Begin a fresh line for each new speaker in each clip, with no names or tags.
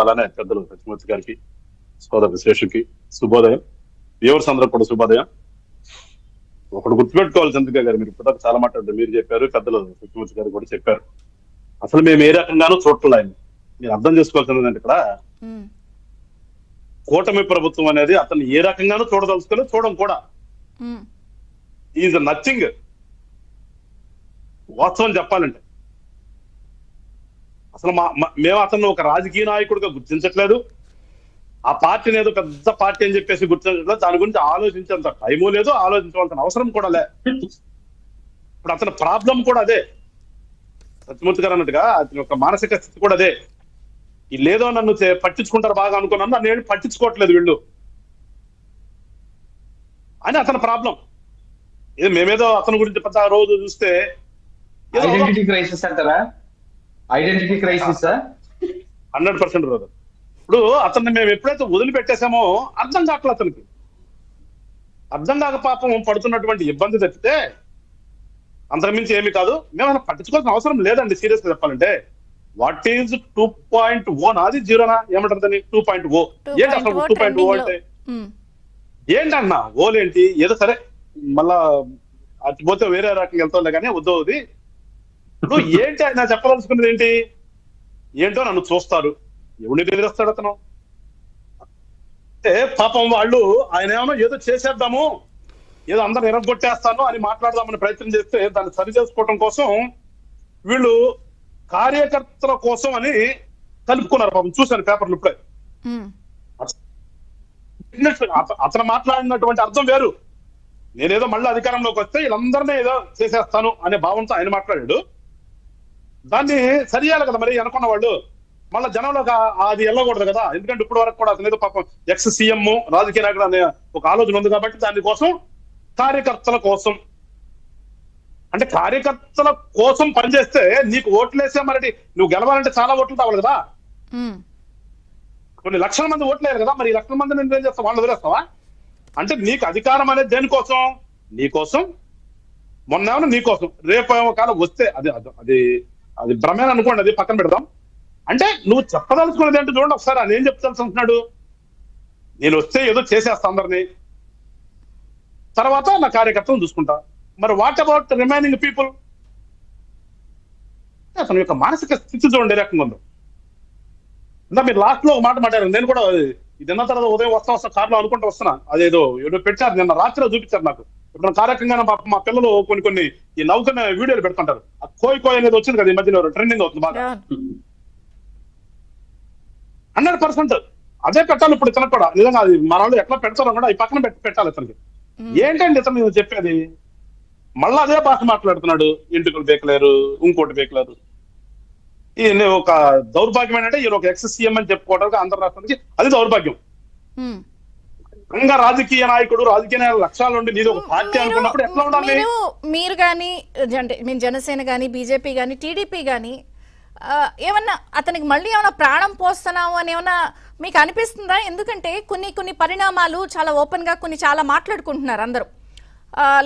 అలానే పెద్దలు సత్యమూర్తి గారికి, సోదరు శేషుకి శుభోదయం. వ్యూవర్స్ అందరూ కూడా శుభోదయం. ఒకటి గుర్తుపెట్టుకోవాలి చంద్రిక గారు, మీరు ఇప్పుడు చాలా మాట్లాడారు, మీరు చెప్పారు, పెద్దలు సత్యమూర్తి గారు కూడా చెప్పారు. అసలు మేము ఏ రకంగానూ చూడట్లేదు ఆయన. మీరు అర్థం చేసుకోవాల్సింది ఏంటంటే ఇక్కడ కూటమి ప్రభుత్వం అనేది అతను ఏ రకంగానూ చూడదలుచుకొని చూడడం కూడా ఈజ్ నథింగ్. వాస్తవం చెప్పాలంటే అసలు మేము అతను ఒక రాజకీయ నాయకుడిగా గుర్తించట్లేదు. ఆ పార్టీని ఏదో పెద్ద పార్టీ అని చెప్పేసి గుర్తించట్లేదు. దాని గురించి ఆలోచించేంత టైము లేదు, ఆలోచించవలసిన అవసరం కూడా లే. ఇప్పుడు అతని ప్రాబ్లం కూడా అదే, సత్యమూర్తి గారు అన్నట్టుగా అతని యొక్క మానసిక స్థితి కూడా అదే. లేదో నన్ను పట్టించుకుంటారు బాగా అనుకున్నాను, నన్ను ఏమి పట్టించుకోవట్లేదు వీళ్ళు అని అతని ప్రాబ్లం. ఇది మేమేదో అతని గురించి పెద్ద రోజు చూస్తే
ఐడెంటిటీ క్రైసిస్ అంటారా? ఐడెంటిటీ క్రైసిస్
100% రోజు. ఇప్పుడు అతన్ని మేము ఎప్పుడైతే వదిలిపెట్టేసామో అర్థం కావట్లేదు అతనికి. అర్థం కాక పాపం పడుతున్నటువంటి ఇబ్బంది తప్పితే అంతకుమించి ఏమి కాదు. మేము పట్టించుకోవాల్సిన అవసరం లేదండి. సీరియస్ గా చెప్పాలంటే వాట్ ఈజ్ 2.0 నాది జీరోనా ఏమంటారు 2.0 ఏంటి అసలు 2.0 అంటే ఏంటన్నా? ఓలేంటి ఏదో సరే మళ్ళా అటు పోతే వేరే రకంగా వెళ్తుండే కానీ వద్దు. ఇప్పుడు ఏంటి ఆయన చెప్పదలుచుకున్నది ఏంటి? ఏంటో నన్ను చూస్తారు, ఎవరిని బెదిరిస్తాడు అతను అంటే పాపం వాళ్ళు ఆయన ఏమో ఏదో చేసేద్దాము, ఏదో అందరు ఎరగొట్టేస్తాను అని మాట్లాడదామని ప్రయత్నం చేస్తే దాన్ని సరి చేసుకోవడం కోసం వీళ్ళు కార్యకర్తల కోసం అని కలుపుకున్నారు. పాపం చూశాను పేపర్లు ఇప్పుడే. అతను మాట్లాడినటువంటి అర్థం వేరు. నేనేదో మళ్ళీ అధికారంలోకి వస్తే వీళ్ళందరినీ ఏదో చేసేస్తాను అనే భావంతో ఆయన మాట్లాడాడు. దాన్ని సరియాలి కదా మరి అనుకున్న వాళ్ళు. మళ్ళీ జనంలో అది వెళ్ళకూడదు కదా, ఎందుకంటే ఇప్పుడు వరకు కూడా అతను ఏదో పాపం ఎక్స్ సీఎం రాజకీయ నాయకుడు అనే ఒక ఆలోచన ఉంది కాబట్టి దానికోసం కార్యకర్తల కోసం అంటే కార్యకర్తల కోసం పనిచేస్తే నీకు ఓట్లేసే మరి నువ్వు గెలవాలంటే చాలా ఓట్లు కావాలి కదా. కొన్ని లక్షల మంది ఓట్లేరు కదా, మరి ఈ లక్షల మంది నువ్వు ఏం చేస్తావు? వాళ్ళు వదిలేస్తావా? అంటే నీకు అధికారం అనేది దేనికోసం? నీకోసం. మొన్నేమో నీకోసం, రేపు కాలం వస్తే అది అది అది భ్రమేన అనుకోండి, అది పక్కన పెడదాం. అంటే నువ్వు చెప్పదలుచుకున్నది ఏంటో చూడండి ఒకసారి. ఆయన ఏం చెప్తాల్సి అంటున్నాడు, నేను వస్తే ఏదో చేసేస్తా అందరినీ, తర్వాత నా కార్యకర్తలను చూసుకుంటా. మరి వాట్ అబౌట్ రిమైనింగ్ పీపుల్? అతని యొక్క మానసిక స్థితి చూడండి ఏ రకంగా ఉందో. ఇంకా మీరు లాస్ట్ లో ఒక మాట మాట్లాడారు, నేను కూడా ఇది తిన్న తర్వాత ఉదయం వస్తా కార్లో అనుకుంటూ వస్తున్నా, అదేదో ఏదో పెట్టారు నిన్న రాత్రిలో చూపించారు నాకు. ఇప్పుడు కార్యక్రమంగా మా పిల్లలు కొన్ని ఈ నవ్వుకునే వీడియోలు పెడుతుంటారు. ఆ కోయి అనేది వచ్చింది కదా ఈ మధ్యలో, ట్రెండింగ్ అవుతుంది బాగా. 100% అదే పెట్టాలి ఇప్పుడు ఇతను కూడా. నిజంగా అది మన వాళ్ళు ఎట్లా పెడతారో కూడా ఈ పక్కన పెట్టాలి ఇతనికి. ఏంటండి ఇతను చెప్పేది? మళ్ళీ అదే భాష మాట్లాడుతున్నాడు. ఇంటికి బేకలేరు, ఇంకోటి బేకలేరు. ఇది ఒక దౌర్భాగ్యం ఏంటంటే ఈయన ఒక ఎక్స్ సీఎం అని చెప్పుకోవడానికి ఆంధ్ర రాష్ట్రానికి అది దౌర్భాగ్యం. ఇంకా రాజకీయ నాయకుడు, రాజకీయ నాయకుడు లక్ష్యాలు ఉండి నీది ఒక పార్టీ అనుకున్నప్పుడు ఎట్లా ఉండాలి?
మీరు కానీ జనసేన కానీ బీజేపీ కానీ టీడీపీ కానీ ఏమన్నా అతనికి మళ్ళీ ఏమైనా ప్రాణం పోస్తున్నాము అని ఏమన్నా మీకు అనిపిస్తుందా? ఎందుకంటే కొన్ని పరిణామాలు చాలా ఓపెన్ గా చాలా మాట్లాడుకుంటున్నారు అందరూ.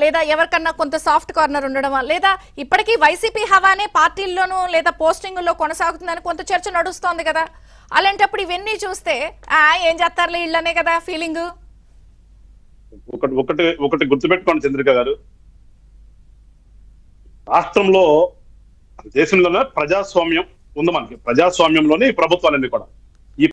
లేదా ఎవరికన్నా కొంత సాఫ్ట్ కార్నర్ ఉండడమా, లేదా ఇప్పటికీ వైసీపీ హవానే పార్టీల్లోనూ లేదా పోస్టింగుల్లో కొనసాగుతుందని కొంత చర్చ నడుస్తోంది కదా. అలాంటప్పుడు ఇవన్నీ చూస్తే ఏం చేస్తారులే ఇళ్ళనే కదా ఫీలింగ్.
ఒకటి గుర్తుపెట్టుకోండి చంద్రిక గారు, రాష్ట్రంలో దేశంలోనే ప్రజాస్వామ్యం ఉంది. మనకి ప్రజాస్వామ్యంలోనే ఈ ప్రభుత్వాలన్నీ కూడా